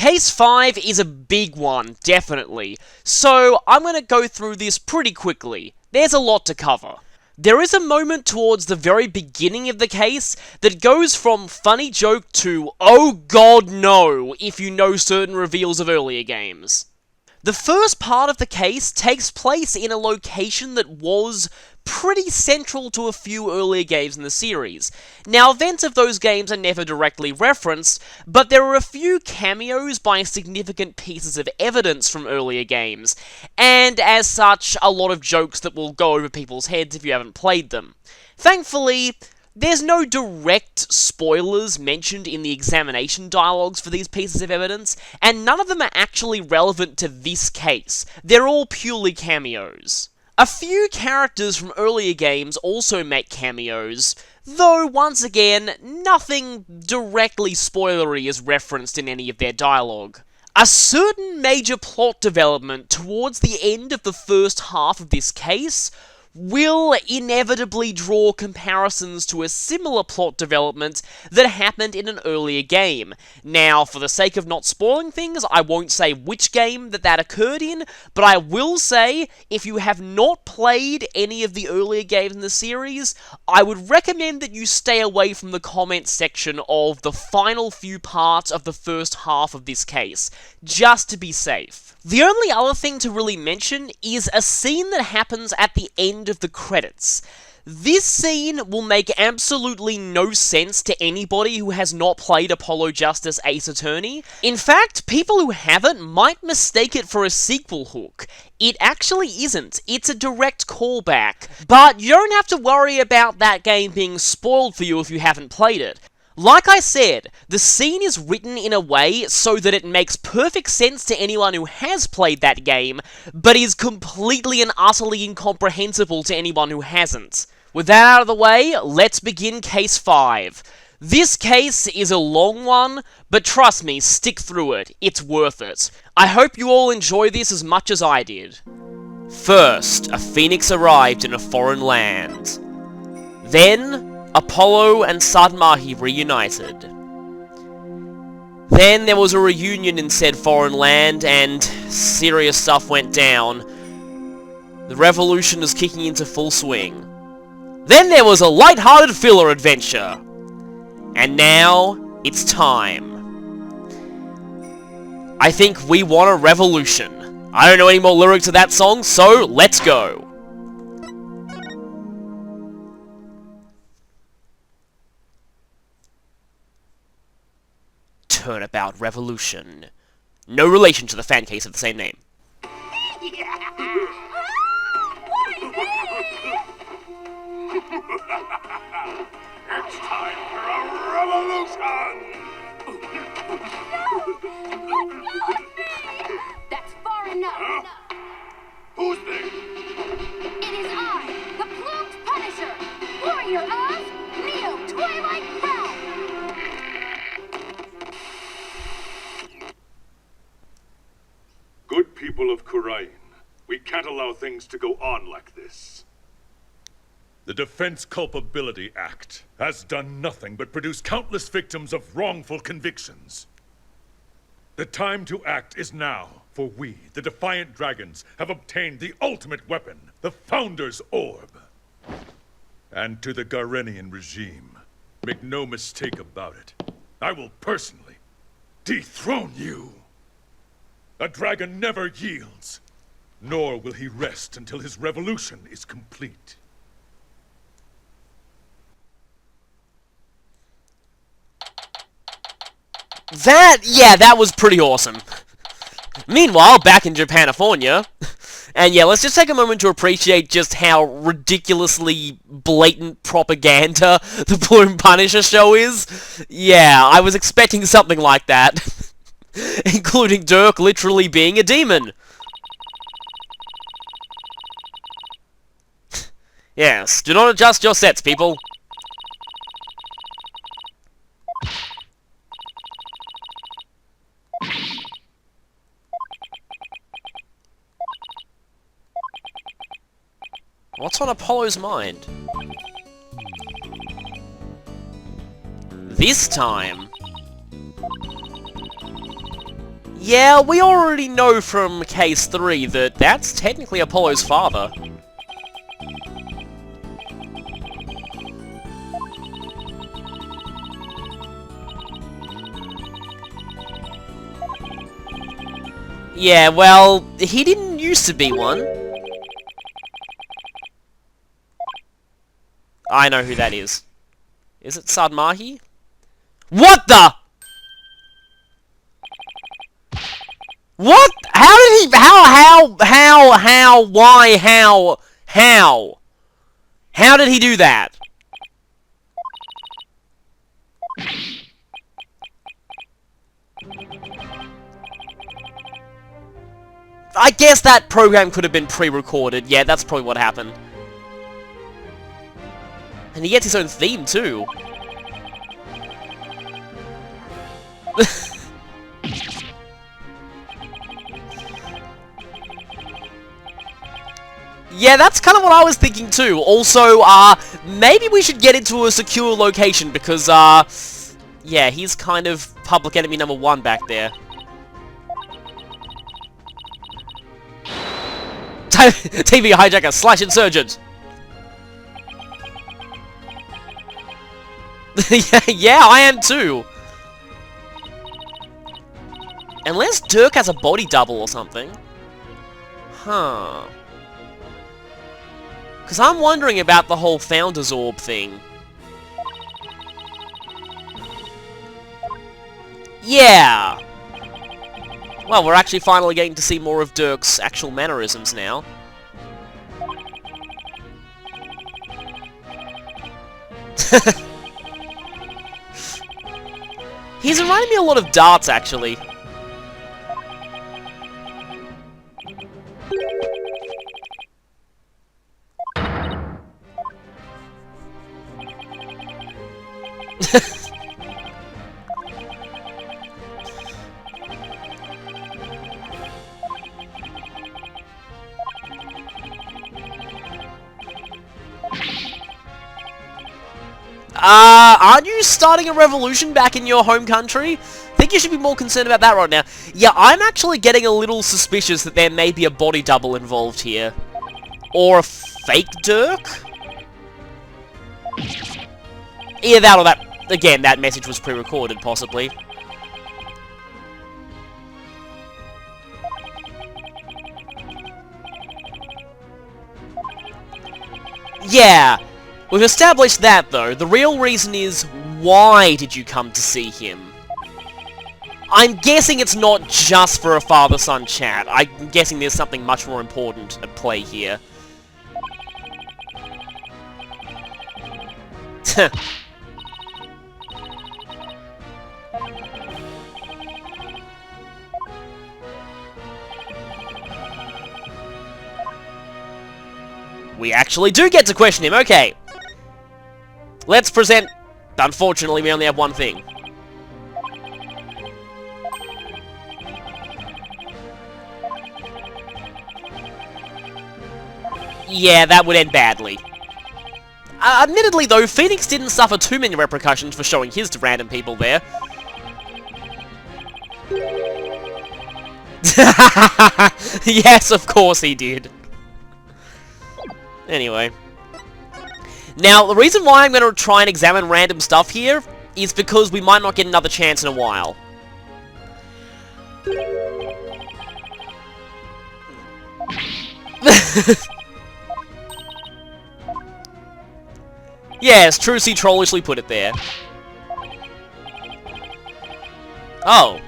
Case 5 is a big one, definitely, so I'm going to go through this pretty quickly. There's a lot to cover. There is a moment towards the very beginning of the case that goes from funny joke to oh god no, if you know certain reveals of earlier games. The first part of the case takes place in a location that was pretty central to a few earlier games in the series. Now, events of those games are never directly referenced, but there are a few cameos by significant pieces of evidence from earlier games, and as such, a lot of jokes that will go over people's heads if you haven't played them. Thankfully, there's no direct spoilers mentioned in the examination dialogues for these pieces of evidence, and none of them are actually relevant to this case. They're all purely cameos. A few characters from earlier games also make cameos, though once again, nothing directly spoilery is referenced in any of their dialogue. A certain major plot development towards the end of the first half of this case will inevitably draw comparisons to a similar plot development that happened in an earlier game. Now, for the sake of not spoiling things, I won't say which game that occurred in, but I will say, if you have not played any of the earlier games in the series, I would recommend that you stay away from the comments section of the final few parts of the first half of this case, just to be safe. The only other thing to really mention is a scene that happens at the end of the credits. This scene will make absolutely no sense to anybody who has not played Apollo Justice Ace Attorney. In fact, people who haven't might mistake it for a sequel hook. It actually isn't. It's a direct callback. But you don't have to worry about that game being spoiled for you if you haven't played it. Like I said, the scene is written in a way so that it makes perfect sense to anyone who has played that game, but is completely and utterly incomprehensible to anyone who hasn't. With that out of the way, let's begin Case 5. This case is a long one, but trust me, stick through it. It's worth it. I hope you all enjoy this as much as I did. First, a phoenix arrived in a foreign land. Then, Apollo and Sadmahi reunited. Then there was a reunion in said foreign land, and serious stuff went down. The revolution is kicking into full swing. Then there was a light-hearted filler adventure. And now, it's time. I think we want a revolution. I don't know any more lyrics to that song, so let's go. Turnabout Revolution. No relation to the fan case of the same name. It's time for a revolution! No! Let go of me! That's far enough. Huh? Who's they? It is I, the Plumed Punisher, warrior of Neo Twilight Realm! Good people of Khurain, we can't allow things to go on like this. The Defense Culpability Act has done nothing but produce countless victims of wrongful convictions. The time to act is now, for we, the Defiant Dragons, have obtained the ultimate weapon, the Founder's Orb. And to the Garenian regime, make no mistake about it, I will personally dethrone you. A dragon never yields, nor will he rest until his revolution is complete. That was pretty awesome. Meanwhile, back in Japanifornia, and yeah, let's just take a moment to appreciate just how ridiculously blatant propaganda the Plumed Punisher show is. Yeah, I was expecting something like that. Including Dirk literally being a demon. Yes, do not adjust your sets, people. What's on Apollo's mind? This time... Yeah, we already know from Case 3 that that's technically Apollo's father. Yeah, well, he didn't used to be one. I know who that is. Is it Sadmahi? What the? What? How did he... why, how? How did he do that? I guess that program could have been pre-recorded. Yeah, that's probably what happened. And he gets his own theme, too. Yeah, that's kind of what I was thinking, too. Also, maybe we should get into a secure location, because, yeah, he's kind of public enemy number 1 back there. TV hijacker slash insurgent. Yeah, I am too. Unless Dirk has a body double or something. Huh. Because I'm wondering about the whole Founder's Orb thing. Yeah. Well, we're actually finally getting to see more of Dirk's actual mannerisms now. He's reminding me a lot of Darts, actually. Aren't you starting a revolution back in your home country? Think you should be more concerned about that right now. Yeah, I'm actually getting a little suspicious that there may be a body double involved here. Or a fake Dirk? Either that or that... Again, that message was pre-recorded, possibly. Yeah. We've established that, though. The real reason is, why did you come to see him? I'm guessing it's not just for a father-son chat. I'm guessing there's something much more important at play here. We actually do get to question him, okay. Let's present... Unfortunately, we only have one thing. Yeah, that would end badly. Admittedly, though, Phoenix didn't suffer too many repercussions for showing his to random people there. Yes, of course he did. Anyway. Now, the reason why I'm going to try and examine random stuff here is because we might not get another chance in a while. Yes, Trucy trollishly put it there. Oh.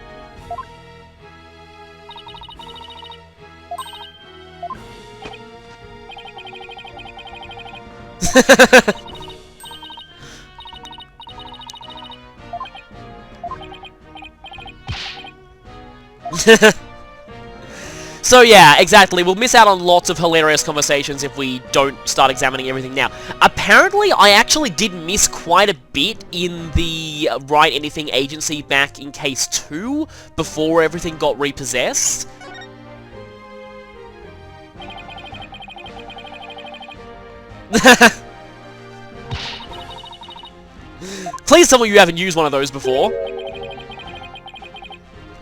So yeah, exactly. We'll miss out on lots of hilarious conversations if we don't start examining everything now. Apparently, I actually did miss quite a bit in the Wright Anything agency back in Case 2, before everything got repossessed. Please tell me you haven't used one of those before.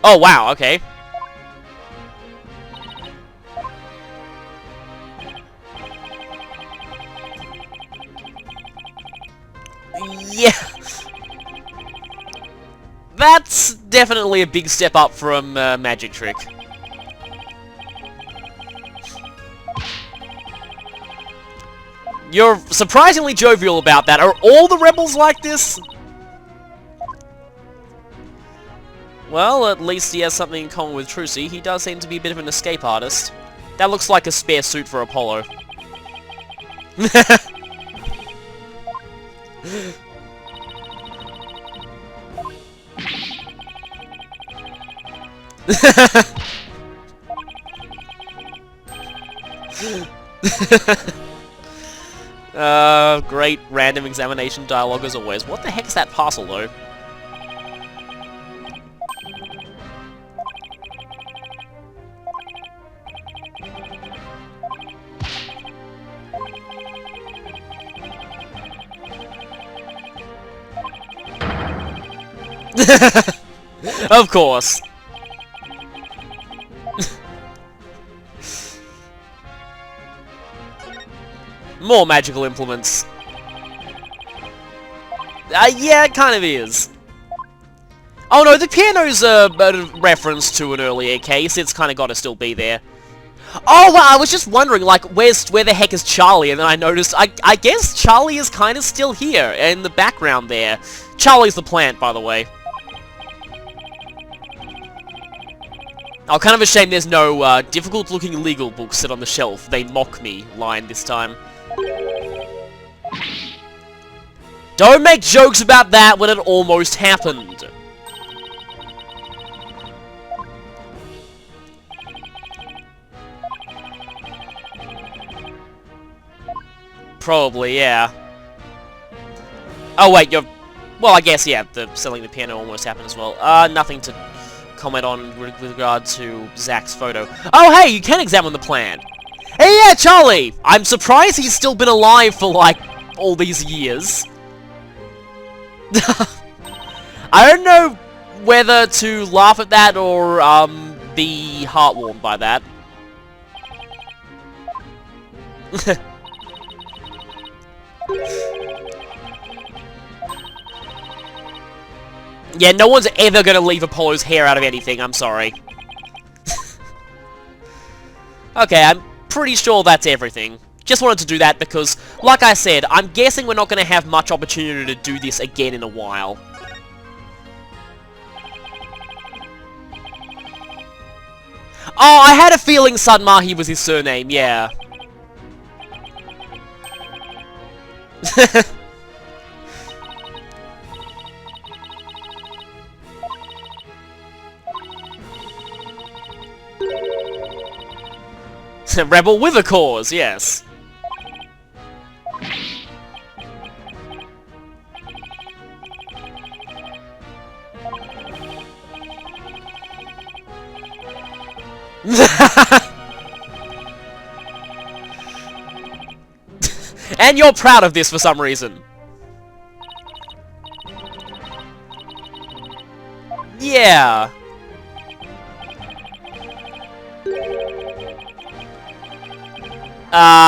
Oh, wow, okay. Yeah. That's definitely a big step up from Magic Trick. You're surprisingly jovial about that. Are all the rebels like this? Well, at least he has something in common with Trucy. He does seem to be a bit of an escape artist. That looks like a spare suit for Apollo. Great random examination dialogue as always. What the heck is that parcel, though? Of course. More magical implements. Yeah, it kind of is. Oh no, the piano's a reference to an earlier case. It's kind of got to still be there. Oh, well, I was just wondering, like, where the heck is Charlie? And then I noticed, I guess Charlie is kind of still here, in the background there. Charlie's the plant, by the way. Oh, kind of a shame there's no, difficult-looking legal books sit on the shelf. They mock me line this time. Don't make jokes about that when it almost happened. Probably, yeah. Oh, wait, you're... Well, I guess, yeah, the selling the piano almost happened as well. Nothing to comment on with regard to Zach's photo. Oh, hey, you can examine the plan. Hey, yeah, Charlie! I'm surprised he's still been alive for, like, all these years. I don't know whether to laugh at that or, be heartwarmed by that. Yeah, no one's ever gonna leave Apollo's hair out of anything, I'm sorry. Okay, I'm pretty sure that's everything. Just wanted to do that because, like I said, I'm guessing we're not gonna have much opportunity to do this again in a while. Oh, I had a feeling Sunmahi was his surname, yeah. Rebel with a cause, yes. And you're proud of this for some reason. Yeah.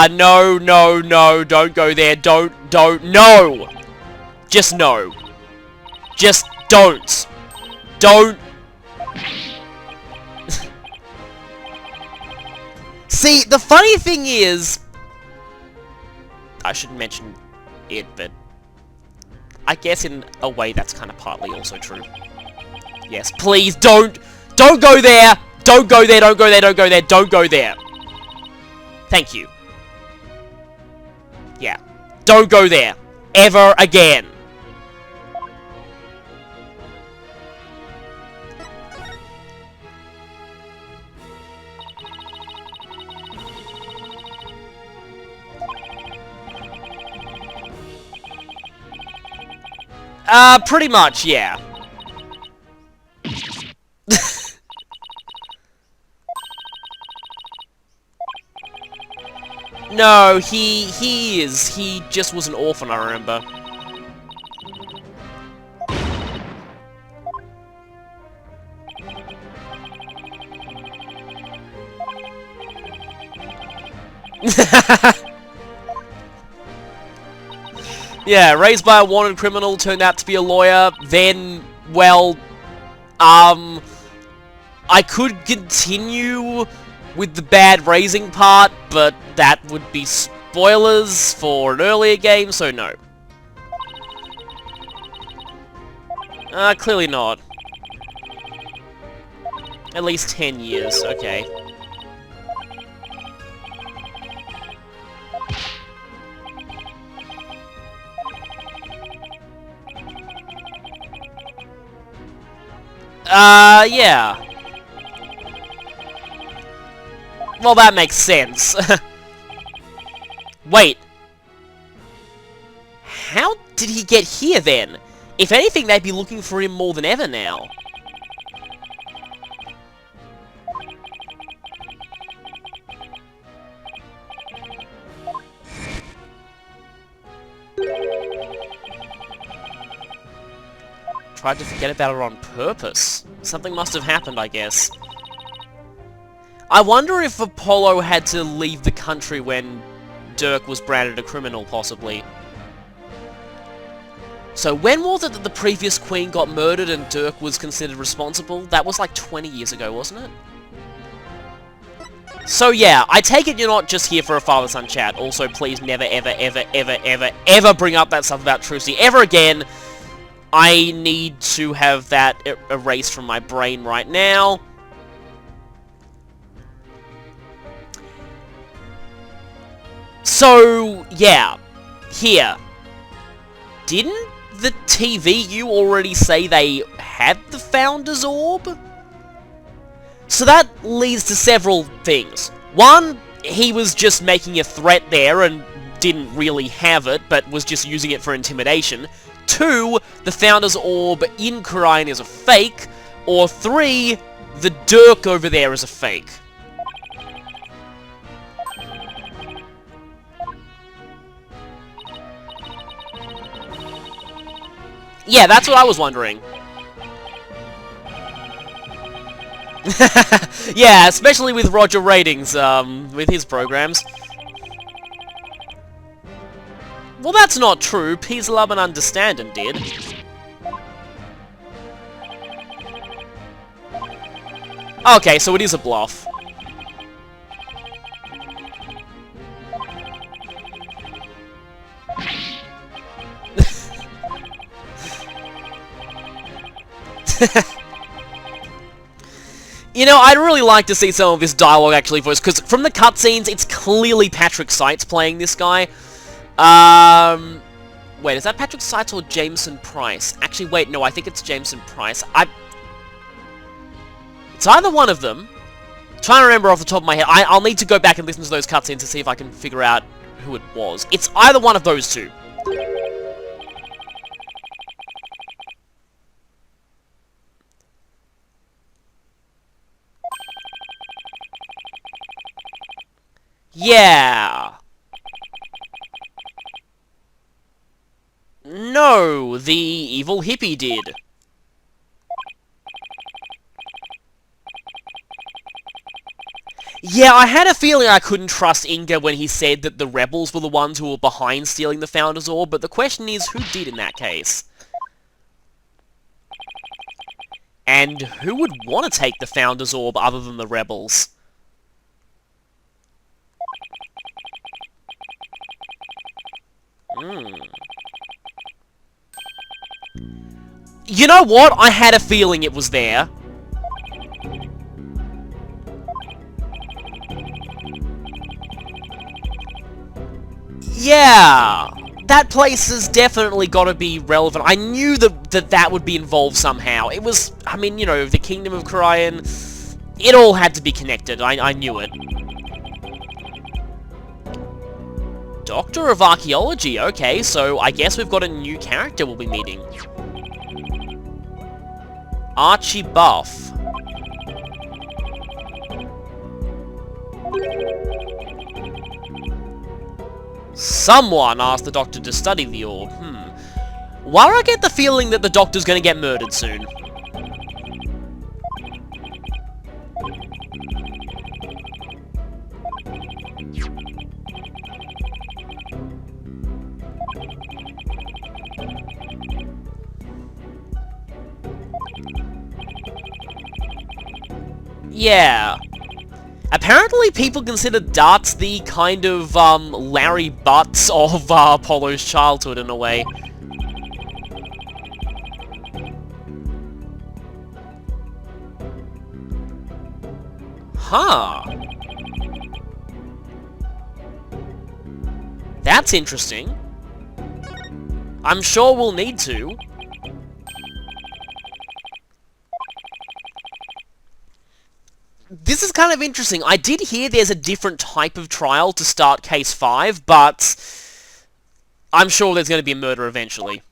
No, no, no, don't go there, don't, no! Just no. Just don't. Don't. See, the funny thing is... I shouldn't mention it, but... I guess in a way that's kind of partly also true. Yes, please, don't go there! Don't go there, don't go there, don't go there, don't go there! Thank you. Yeah. Don't go there. Ever again. Pretty much, yeah. No, he is. He just was an orphan, I remember. Yeah, raised by a wanted criminal, turned out to be a lawyer, then, well, I could continue with the bad raising part, but that would be spoilers for an earlier game, so no. Clearly not. At least 10 years, okay. Yeah. Well, that makes sense. Wait. How did he get here, then? If anything, they'd be looking for him more than ever now. Tried to forget about her on purpose. Something must have happened, I guess. I wonder if Apollo had to leave the country when Dirk was branded a criminal, possibly. So when was it that the previous queen got murdered and Dirk was considered responsible? That was like 20 years ago, wasn't it? So yeah, I take it you're not just here for a father-son chat. Also, please never, ever, ever, ever, ever, ever bring up that stuff about Trucy ever again. I need to have that erased from my brain right now. So, yeah. Here. Didn't the TVU already say they had the Founder's Orb? So that leads to several things. One, he was just making a threat there and didn't really have it, but was just using it for intimidation. 2, the Founder's Orb in Khura'in is a fake. Or 3, the Dirk over there is a fake. Yeah, that's what I was wondering. Yeah, especially with Roger ratings, with his programs. Well, that's not true. Peace, Love, and Understanding did. Okay, so it is a bluff. You know, I'd really like to see some of this dialogue actually voiced, because from the cutscenes, it's clearly Patrick Seitz playing this guy. Wait, is that Patrick Seitz or Jameson Price? Actually, wait, no, I think it's Jameson Price. It's either one of them. I'm trying to remember off the top of my head. I'll need to go back and listen to those cutscenes to see if I can figure out who it was. It's either one of those two. Yeah. No, the evil hippie did. Yeah, I had a feeling I couldn't trust Inga when he said that the rebels were the ones who were behind stealing the Founder's Orb, but the question is, who did in that case? And who would want to take the Founder's Orb other than the rebels? You know what? I had a feeling it was there. Yeah! That place has definitely got to be relevant. I knew that would be involved somehow. It was, I mean, you know, the Kingdom of Khura'in, it all had to be connected. I knew it. Doctor of Archaeology, okay, so I guess we've got a new character we'll be meeting. Archie Buff. Someone asked the Doctor to study the orb. Why do I get the feeling that the Doctor's gonna get murdered soon? Yeah. Apparently people consider darts the kind of, Larry Butts of, Apollo's childhood in a way. Huh. That's interesting. I'm sure we'll need to. This is kind of interesting. I did hear there's a different type of trial to start Case 5, but I'm sure there's going to be a murder eventually.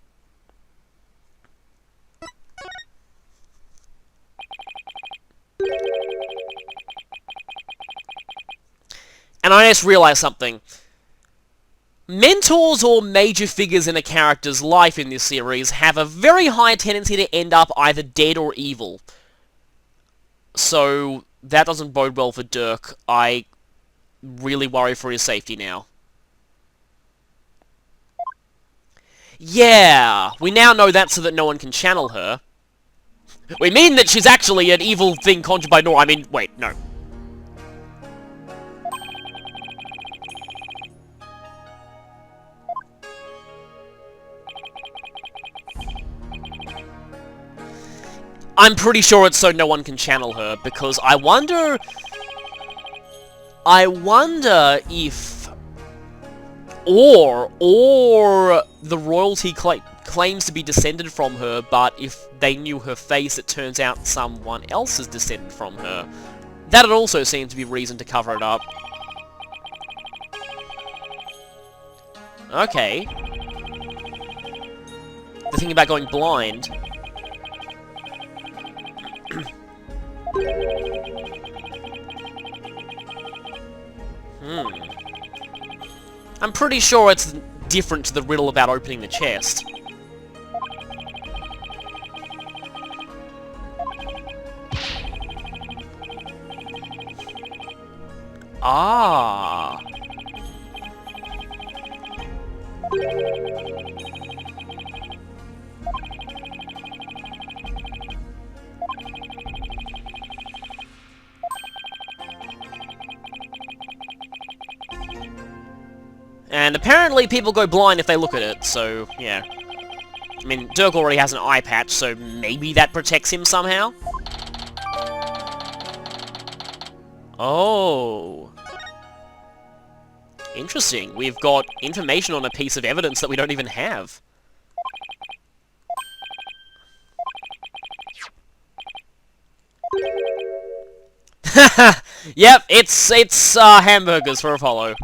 And I just realized something. Mentors or major figures in a character's life in this series have a very high tendency to end up either dead or evil. So, that doesn't bode well for Dirk. I really worry for his safety now. Yeah, we now know that so that no one can channel her. We mean that she's actually an evil thing conjured by Nora. I mean, wait, no. I'm pretty sure it's so no one can channel her, because I wonder if... Or the royalty claims to be descended from her, but if they knew her face, it turns out someone else is descended from her. That'd also seem to be reason to cover it up. Okay. The thing about going blind... I'm pretty sure it's different to the riddle about opening the chest. Ah. And apparently people go blind if they look at it, so, yeah. I mean, Dirk already has an eye patch, so maybe that protects him somehow? Oh. Interesting. We've got information on a piece of evidence that we don't even have. Yep, it's hamburgers for Apollo.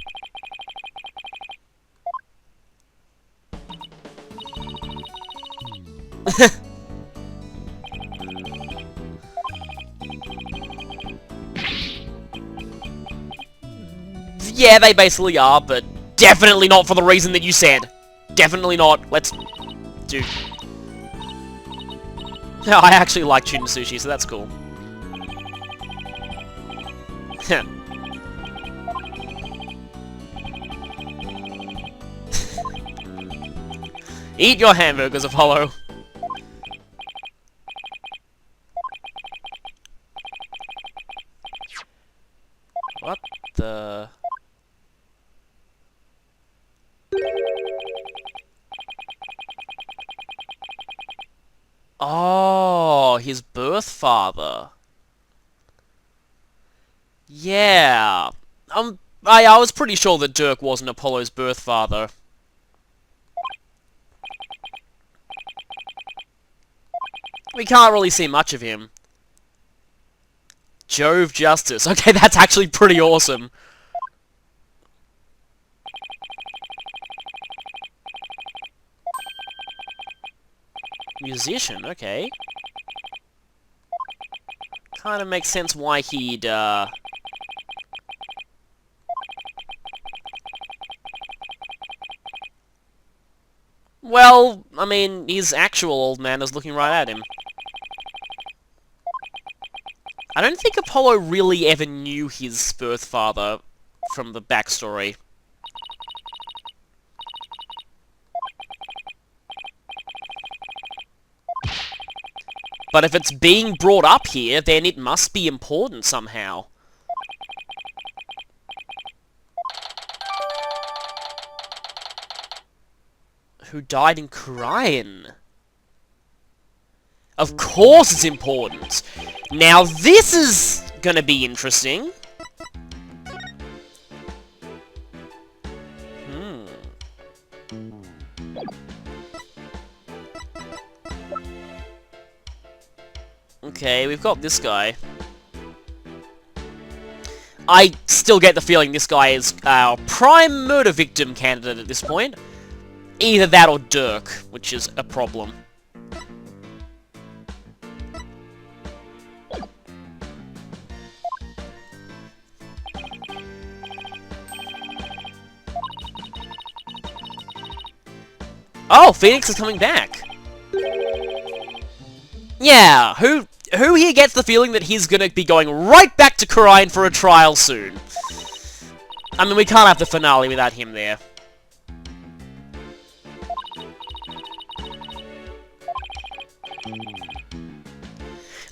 Yeah, they basically are, but definitely not for the reason that you said. Definitely not. Let's do... I actually like tuna sushi, so that's cool. Eat your hamburgers, Apollo. What the... Oh, his birth father. Yeah. I was pretty sure that Dirk wasn't Apollo's birth father. We can't really see much of him. Jove Justice. Okay, that's actually pretty awesome. Musician, okay. Kind of makes sense why he'd, Well, I mean, his actual old man is looking right at him. I don't think Apollo really ever knew his birth father from the backstory. But if it's being brought up here, then it must be important somehow. Who died in Korean? Of course it's important! Now this is gonna be interesting. Okay, we've got this guy. I still get the feeling this guy is our prime murder victim candidate at this point. Either that or Dirk, which is a problem. Oh, Phoenix is coming back. Yeah, who here gets the feeling that he's gonna be going right back to Korean for a trial soon? I mean, we can't have the finale without him there.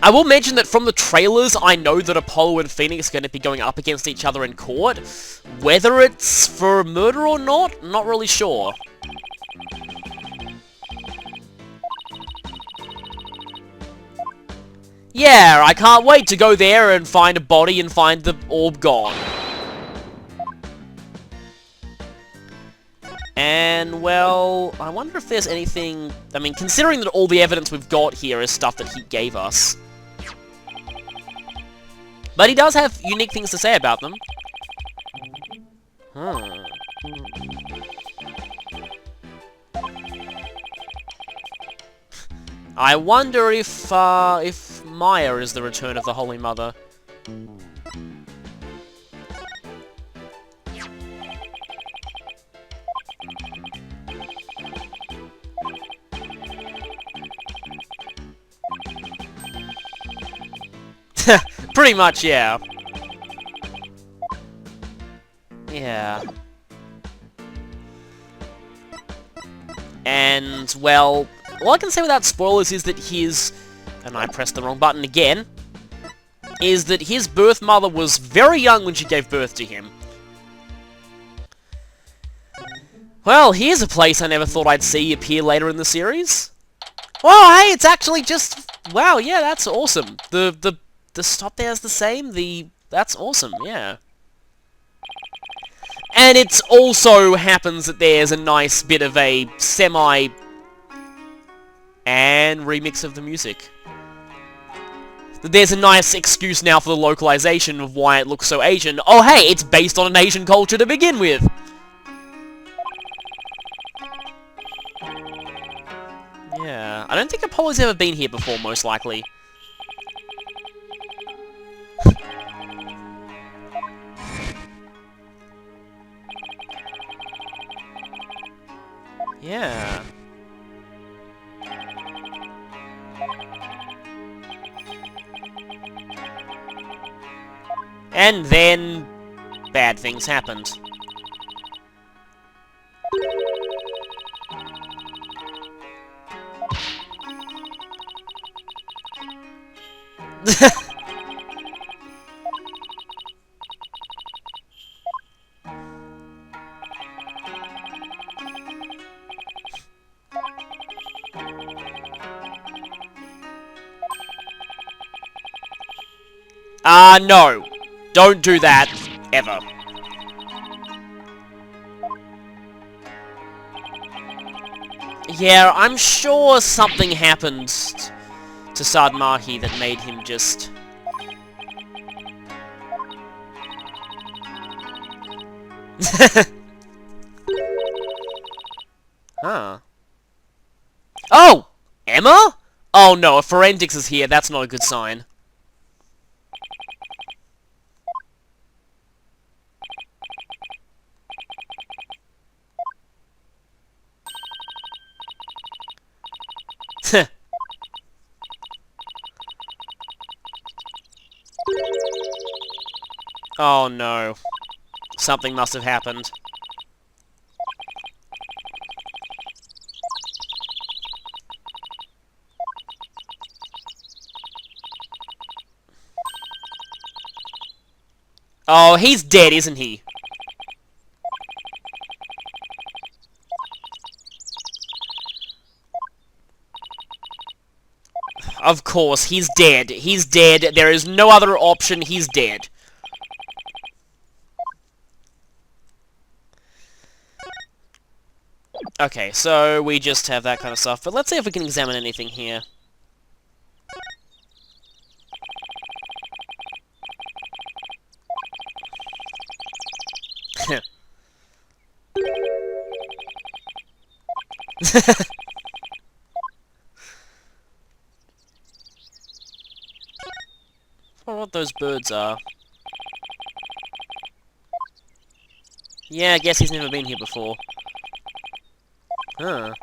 I will mention that from the trailers, I know that Apollo and Phoenix are going to be going up against each other in court. Whether it's for murder or not really sure. Yeah, I can't wait to go there and find a body and find the orb gone. And, well, I wonder if there's anything... I mean, considering that all the evidence we've got here is stuff that he gave us. But he does have unique things to say about them. I wonder if Maya is the return of the Holy Mother. Pretty much, yeah. Yeah. And, well, all I can say without spoilers is that his... and I pressed the wrong button again. Is that his birth mother was very young when she gave birth to him. Well, here's a place I never thought I'd see appear later in the series. Well, hey, it's actually just... wow, yeah, that's awesome. The stop there's the same. That's awesome, yeah. And it also happens that there's a nice bit of a semi... and remix of the music. There's a nice excuse now for the localization of why it looks so Asian. Oh hey, it's based on an Asian culture to begin with! Yeah, I don't think Apollo's ever been here before, most likely. Yeah. And then... bad things happened. No. Don't do that. Ever. Yeah, I'm sure something happened to Sadmahi that made him just... huh. Oh! Emma? Oh no, if Forensics is here, that's not a good sign. Oh no. Something must have happened. Oh, he's dead, isn't he? Of course, he's dead. He's dead. There is no other option. He's dead. Okay, so we just have that kind of stuff. But let's see if we can examine anything here. I wonder what those birds are. Yeah, I guess he's never been here before. Huh.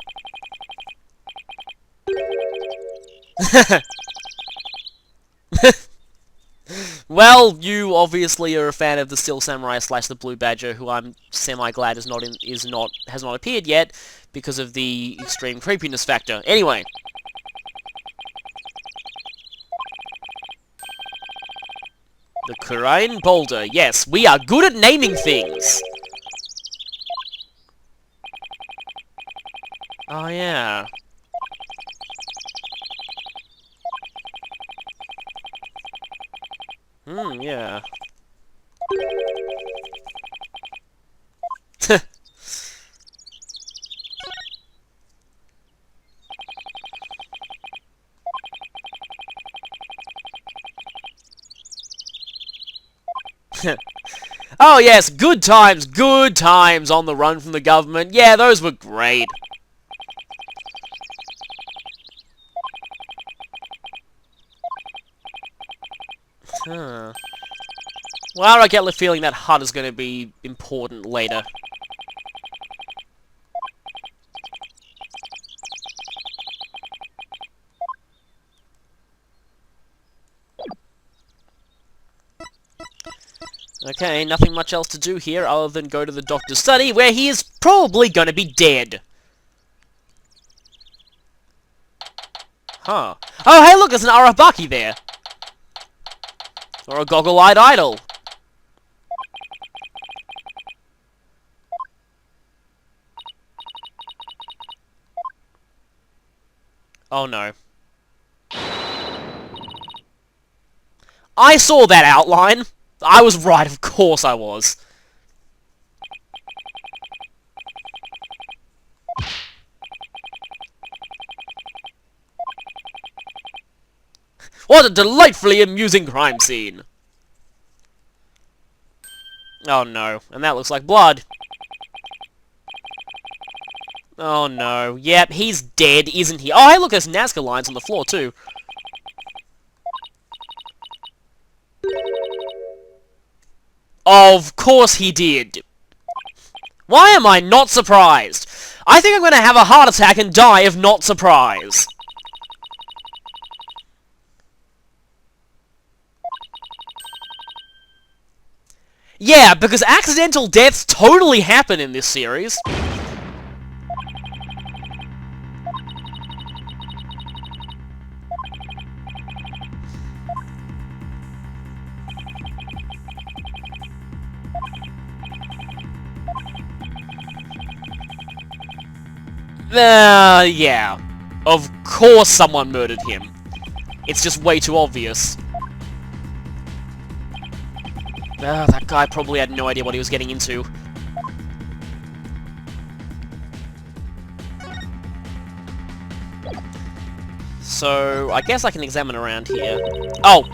Well, you obviously are a fan of the Steel Samurai / the Blue Badger, who I'm semi-glad has not appeared yet because of the extreme creepiness factor. Anyway. The Kurain Boulder. Yes, we are good at naming things. Oh, yeah. Yeah. Oh yes, good times on the run from the government. Yeah, those were great. Huh. Well, I get the feeling that hut is going to be important later. Okay, nothing much else to do here other than go to the doctor's study, where he is probably going to be dead. Huh. Oh, hey, look, there's an Arabaki there. Or a goggle-eyed idol. Oh, no. I saw that outline. I was right, of course I was. What a delightfully amusing crime scene! Oh no, and that looks like blood. Oh no, yep, he's dead, isn't he? Oh, hey look, there's Nazca lines on the floor too. Of course he did. Why am I not surprised? I think I'm going to have a heart attack and die of not surprise. Yeah, because accidental deaths totally happen in this series. Yeah. Of course someone murdered him. It's just way too obvious. That guy probably had no idea what he was getting into. So, I guess I can examine around here. Oh!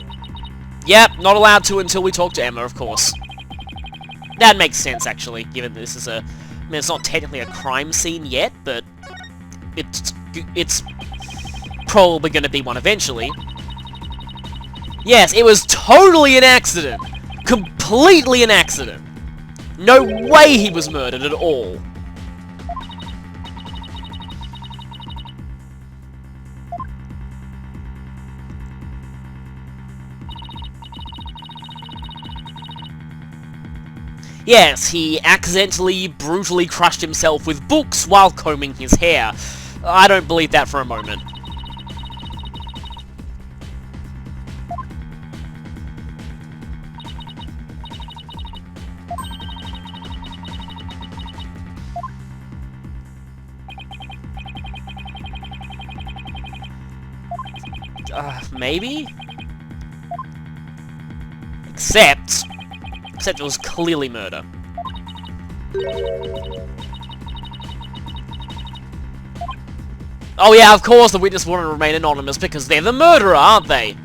Yep, not allowed to until we talk to Emma, of course. That makes sense, actually, given this is a... I mean, it's not technically a crime scene yet, but... It's probably going to be one eventually. Yes, it was totally an accident! Completely an accident! No way he was murdered at all! Yes, he accidentally, brutally crushed himself with books while combing his hair. I don't believe that for a moment. Maybe? Except it was clearly murder. Oh yeah, of course the witness want to remain anonymous because they're the murderer, aren't they?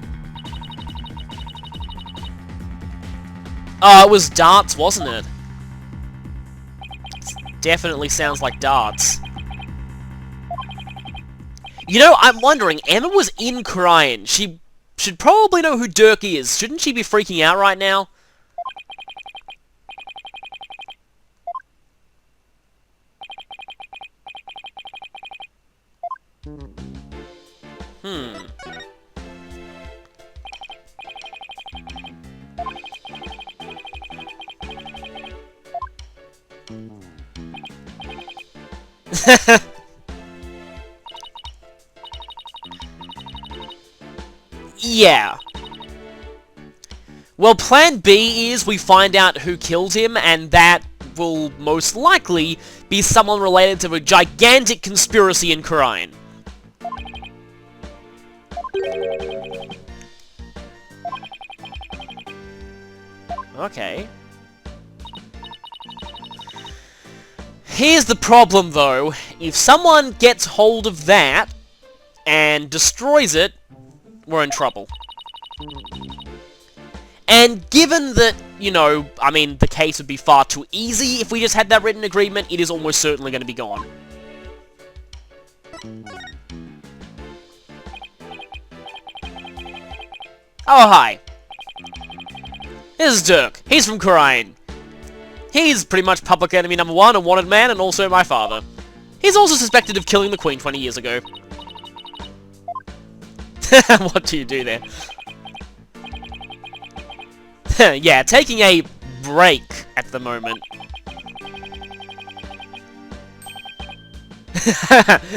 Oh, it was darts, wasn't it? Definitely sounds like darts. You know, I'm wondering, Emma was in crying. She should probably know who Dirk is. Shouldn't she be freaking out right now? Yeah. Well, plan B is we find out who killed him, and that will most likely be someone related to a gigantic conspiracy in Khura'in. Okay. Here's the problem, though. If someone gets hold of that and destroys it, we're in trouble. And given that, you know, I mean, the case would be far too easy if we just had that written agreement, it is almost certainly going to be gone. Oh, hi. This is Dirk. He's from Khura'in. He's pretty much public enemy number 1, a wanted man, and also my father. He's also suspected of killing the Queen 20 years ago. What do you do there? Yeah, taking a break at the moment.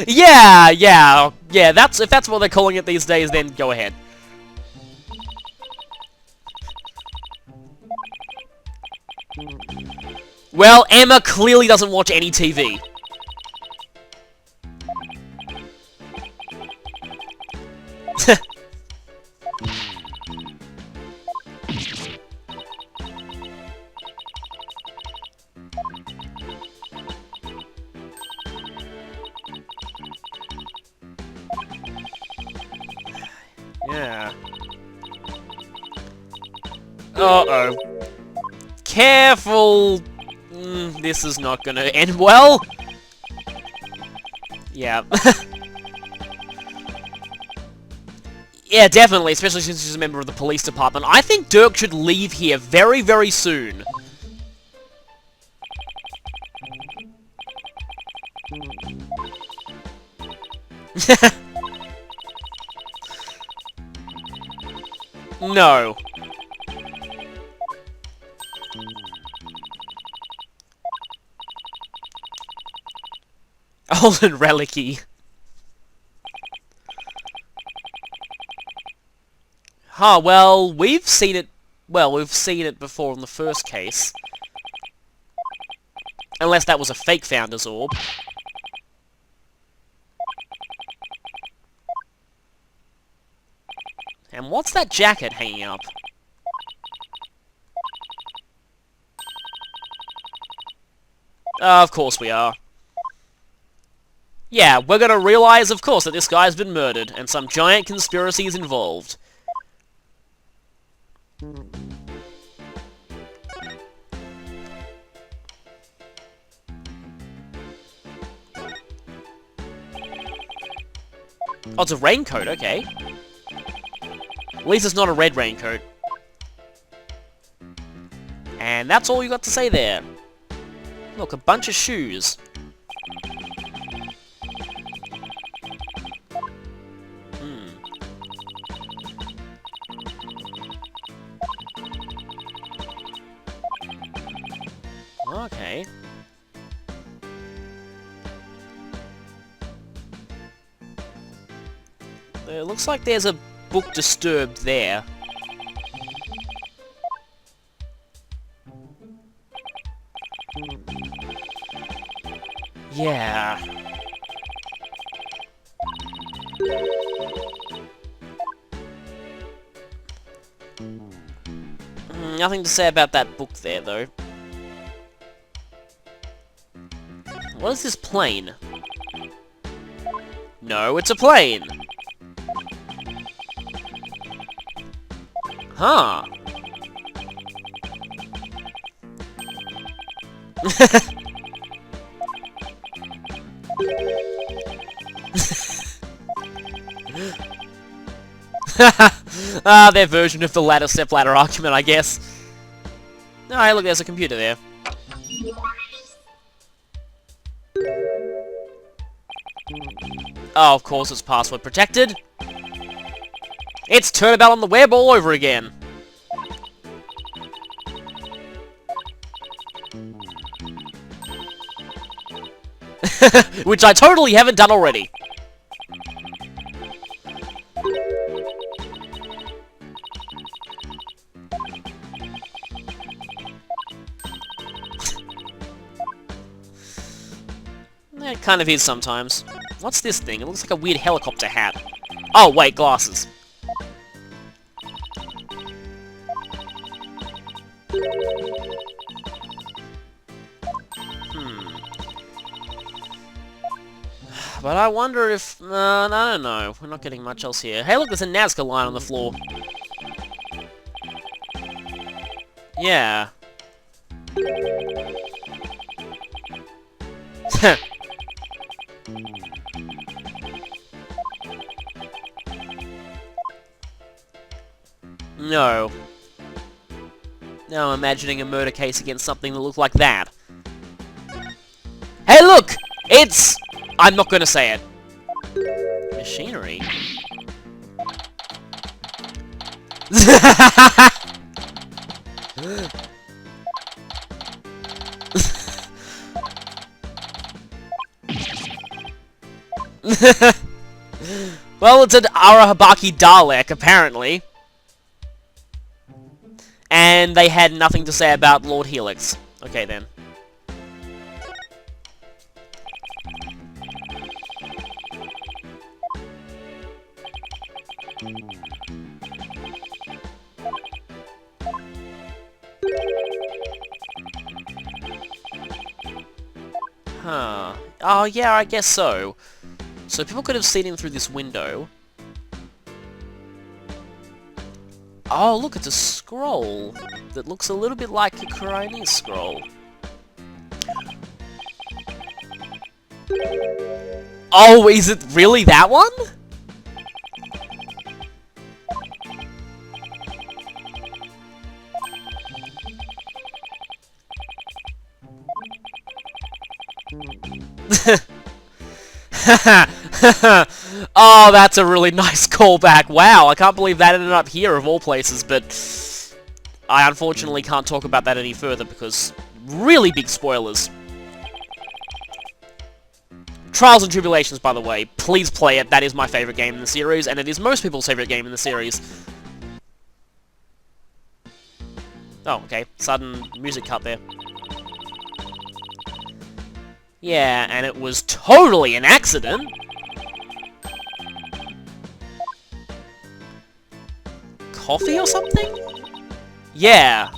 Yeah, if that's what they're calling it these days, then go ahead. Well, Emma clearly doesn't watch any TV. Yeah. Uh-oh. Careful! This is not gonna end well. Yeah. Yeah, definitely, especially since he's a member of the police department. I think Dirk should leave here very, very soon. No. Olden Relicy. Huh, well, we've seen it before in the first case. Unless that was a fake Founder's Orb. And what's that jacket hanging up? Of course we are. Yeah, we're gonna realize, of course, that this guy's been murdered, and some giant conspiracy is involved. Oh, it's a raincoat, okay. At least it's not a red raincoat. And that's all you got to say there. Look, a bunch of shoes. Okay. It looks like there's a book disturbed there. Yeah. Nothing to say about that book there, though. What is this plane? No, it's a plane! Huh. Their version of the ladder step-ladder argument, I guess. Oh, hey, look, there's a computer there. Oh, of course it's password protected. It's Turnabout on the web all over again. Which I totally haven't done already. It kind of is sometimes. What's this thing? It looks like a weird helicopter hat. Oh, wait, glasses. But I wonder if... I don't know. We're not getting much else here. Hey, look, there's a Nazca line on the floor. Yeah. No. Now I'm imagining a murder case against something that looked like that. Hey, look! It's... I'm not gonna say it. Machinery? Well, it's an Arahabaki Dalek, apparently. And they had nothing to say about Lord Helix. Okay, then. Huh. Oh, yeah, I guess so. So people could have seen him through this window. Oh, look, it's a scroll that looks a little bit like a Chinese scroll. Oh, is it really that one? Oh, that's a really nice callback. Wow, I can't believe that ended up here of all places, but I unfortunately can't talk about that any further because really big spoilers. Trials and Tribulations, by the way, please play it. That is my favourite game in the series, and it is most people's favourite game in the series. Oh, okay. Sudden music cut there. Yeah, and it was totally an accident. Coffee or something? Yeah.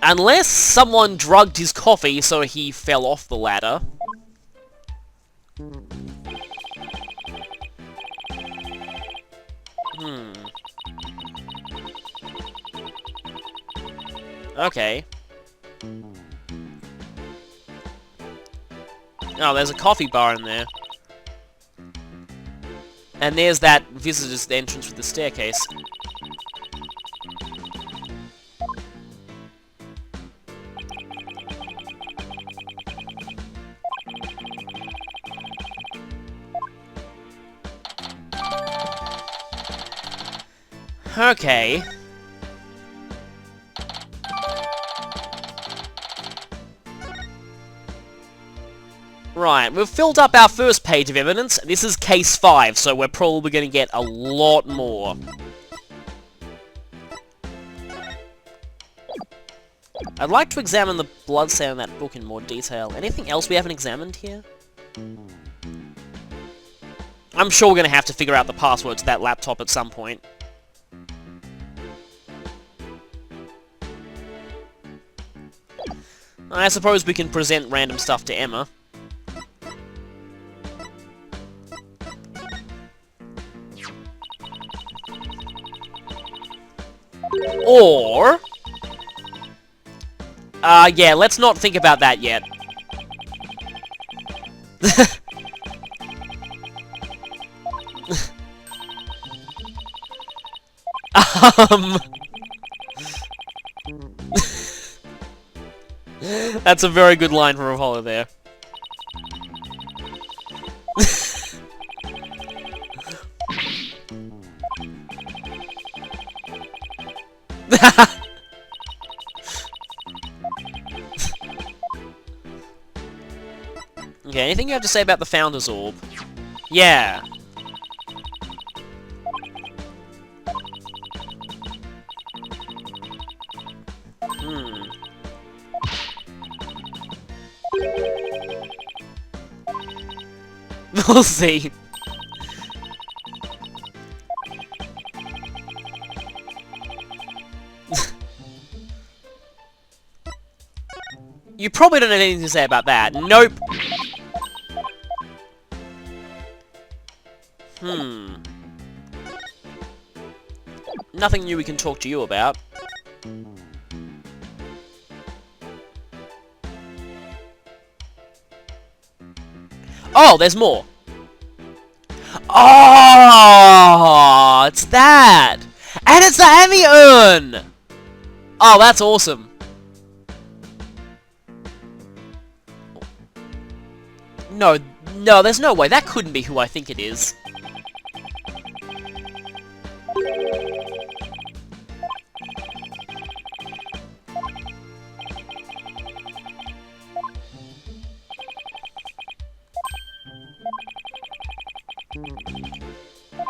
Unless someone drugged his coffee so he fell off the ladder. Okay. Oh, there's a coffee bar in there. And there's that visitor's entrance with the staircase. Okay. Right, we've filled up our first page of evidence. This is case 5, so we're probably going to get a lot more. I'd like to examine the blood stain in that book in more detail. Anything else we haven't examined here? I'm sure we're gonna have to figure out the password to that laptop at some point. I suppose we can present random stuff to Emma. Or... yeah, let's not think about that yet. um... That's a very good line from Apollo there. Okay, anything you have to say about the Founder's Orb? Yeah. We'll see. You probably don't have anything to say about that. Nope. Nothing new we can talk to you about. Oh, there's more. Oh, it's that. And it's the Emmy urn. Oh, that's awesome. No, there's no way. That couldn't be who I think it is.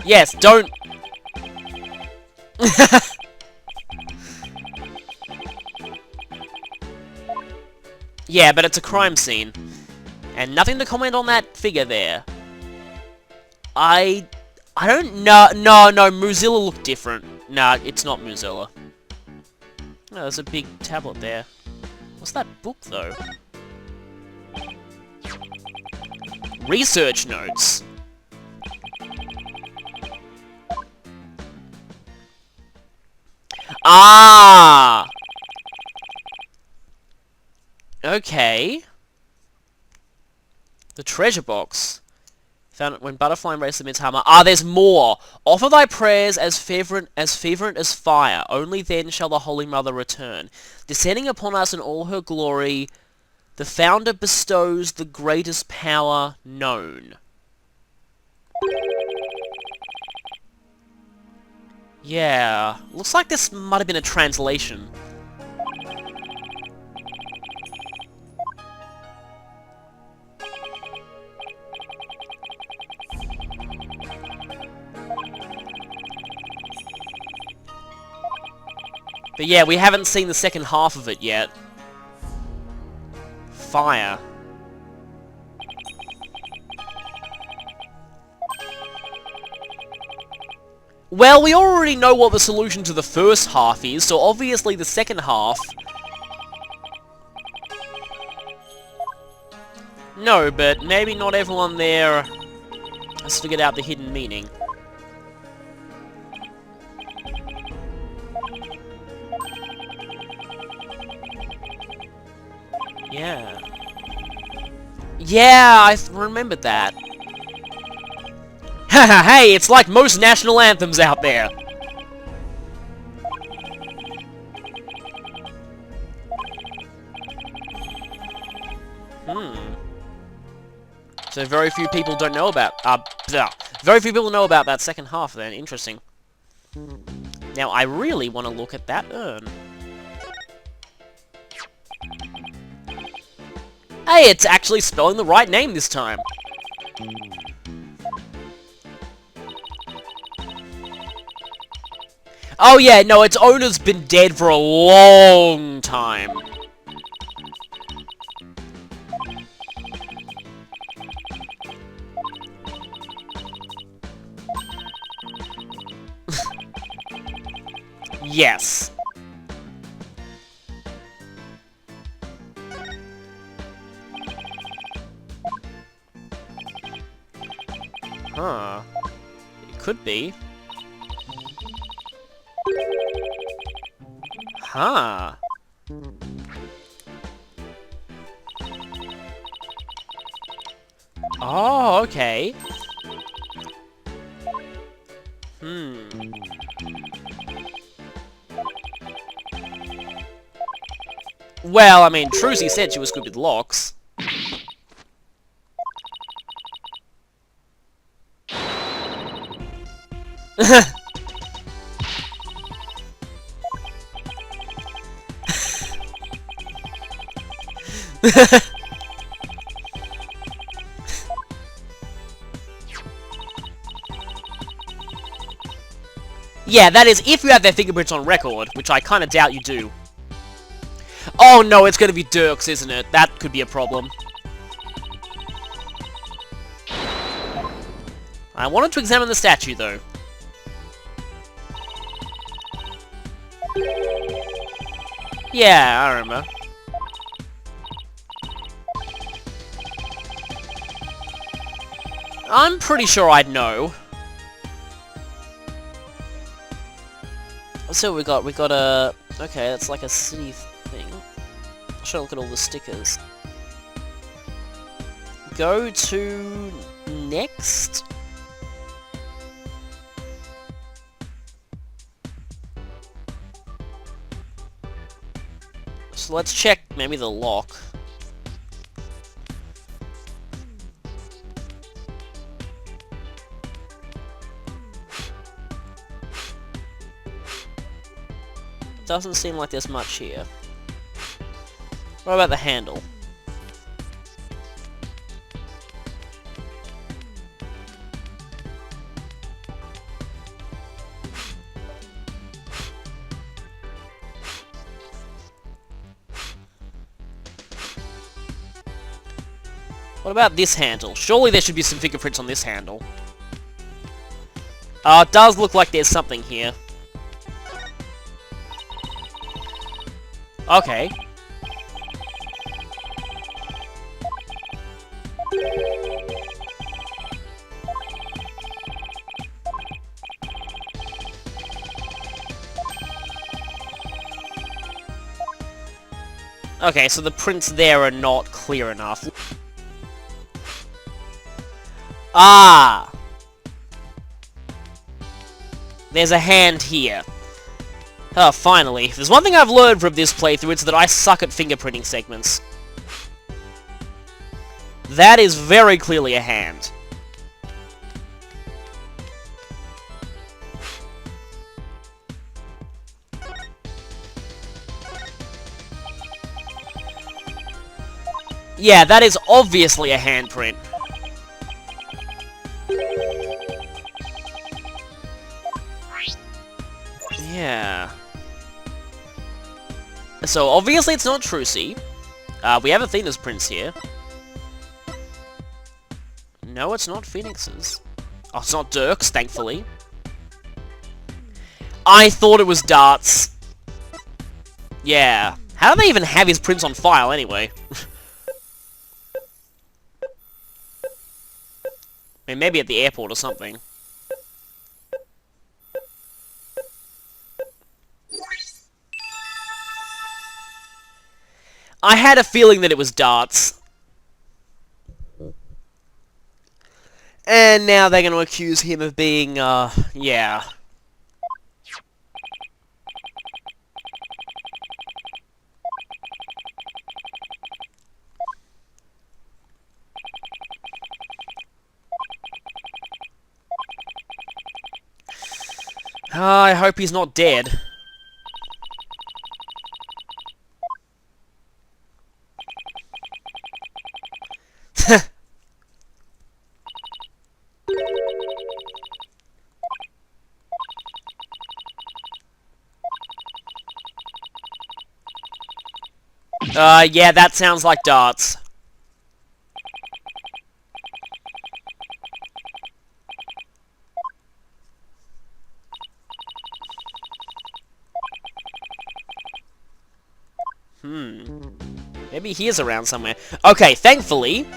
Yes, don't... Yeah, but it's a crime scene. And nothing to comment on that figure there. I don't know. No, Muzilla looked different. Nah, it's not Muzilla. Oh, there's a big tablet there. What's that book, though? Research notes. Ah! Okay. The treasure box. Found it when Butterfly embraced the Midsummer. Ah, there's more! Offer thy prayers as fervent as fire. Only then shall the Holy Mother return. Descending upon us in all her glory, the Founder bestows the greatest power known. Yeah, looks like this might have been a translation. But yeah, we haven't seen the second half of it yet. Fire. Well, we already know what the solution to the first half is, so obviously the second half... No, but maybe not everyone there has figured out the hidden meaning. Yeah. Yeah, I remembered that. Haha, hey, it's like most national anthems out there. So very few people don't know about, very few people know about that second half then. Interesting. Now, I really want to look at that urn. Hey, it's actually spelling the right name this time. Oh yeah, no, its owner's been dead for a long time. Yes. Huh. It could be. Huh. Oh, okay. Well, I mean, Trucy said she was good with locks. Yeah, that is if you have their fingerprints on record, which I kind of doubt you do. Oh no, it's going to be Dirk's, isn't it? That could be a problem. I wanted to examine the statue, though. Yeah, I remember. I'm pretty sure I'd know. So we got a... Okay, that's like a city thing. Should I look at all the stickers? Go to... next? So let's check maybe the lock. Doesn't seem like there's much here. What about the handle? What about this handle? Surely there should be some fingerprints on this handle. It does look like there's something here. Okay. Okay, so the prints there are not clear enough. Ah! There's a hand here. Oh, finally. If there's one thing I've learned from this playthrough, it's that I suck at fingerprinting segments. That is very clearly a hand. Yeah, that is obviously a handprint. Yeah. So, obviously it's not Trucy. We have Athena's prints here. No, it's not Phoenix's. Oh, it's not Dirk's, thankfully. I thought it was Dart's. Yeah. How do they even have his prints on file, anyway? I mean, maybe at the airport or something. I had a feeling that it was Dart's. And now they're going to accuse him of being, yeah. I hope he's not dead. Yeah, that sounds like Dart's. Maybe he is around somewhere. Okay, thankfully,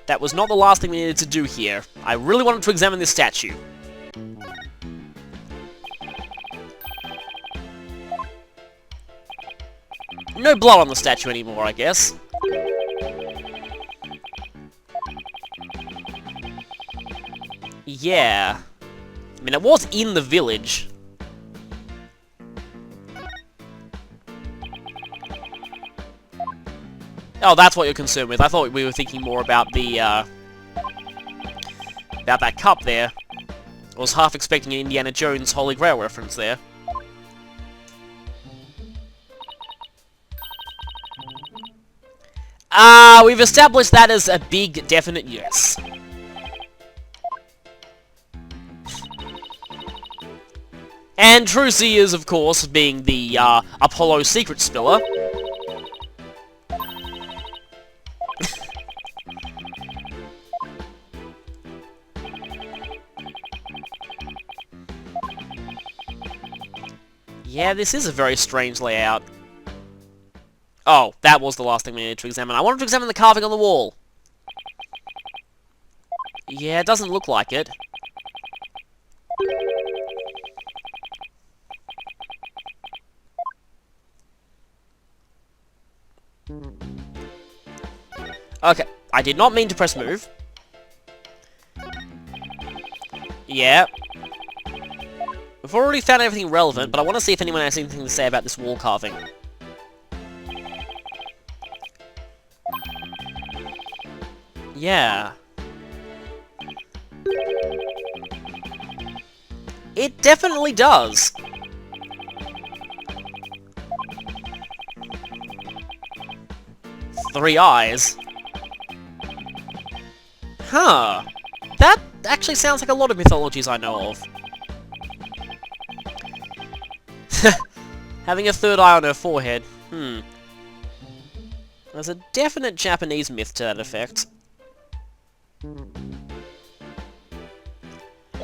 that was not the last thing we needed to do here. I really wanted to examine this statue. No blood on the statue anymore, I guess. Yeah. I mean, it was in the village. Oh, that's what you're concerned with. I thought we were thinking more about the, about that cup there. I was half expecting an Indiana Jones Holy Grail reference there. We've established that as a big, definite yes. And Trucy is, of course, being the, Apollo secret spiller. Yeah, this is a very strange layout. Oh, that was the last thing we needed to examine. I wanted to examine the carving on the wall. Yeah, it doesn't look like it. Okay, I did not mean to press move. Yeah. We've already found everything relevant, but I want to see if anyone has anything to say about this wall carving. Yeah. It definitely does. Three eyes. Huh. That actually sounds like a lot of mythologies I know of. Having a third eye on her forehead. There's a definite Japanese myth to that effect.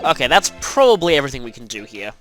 Okay, that's probably everything we can do here.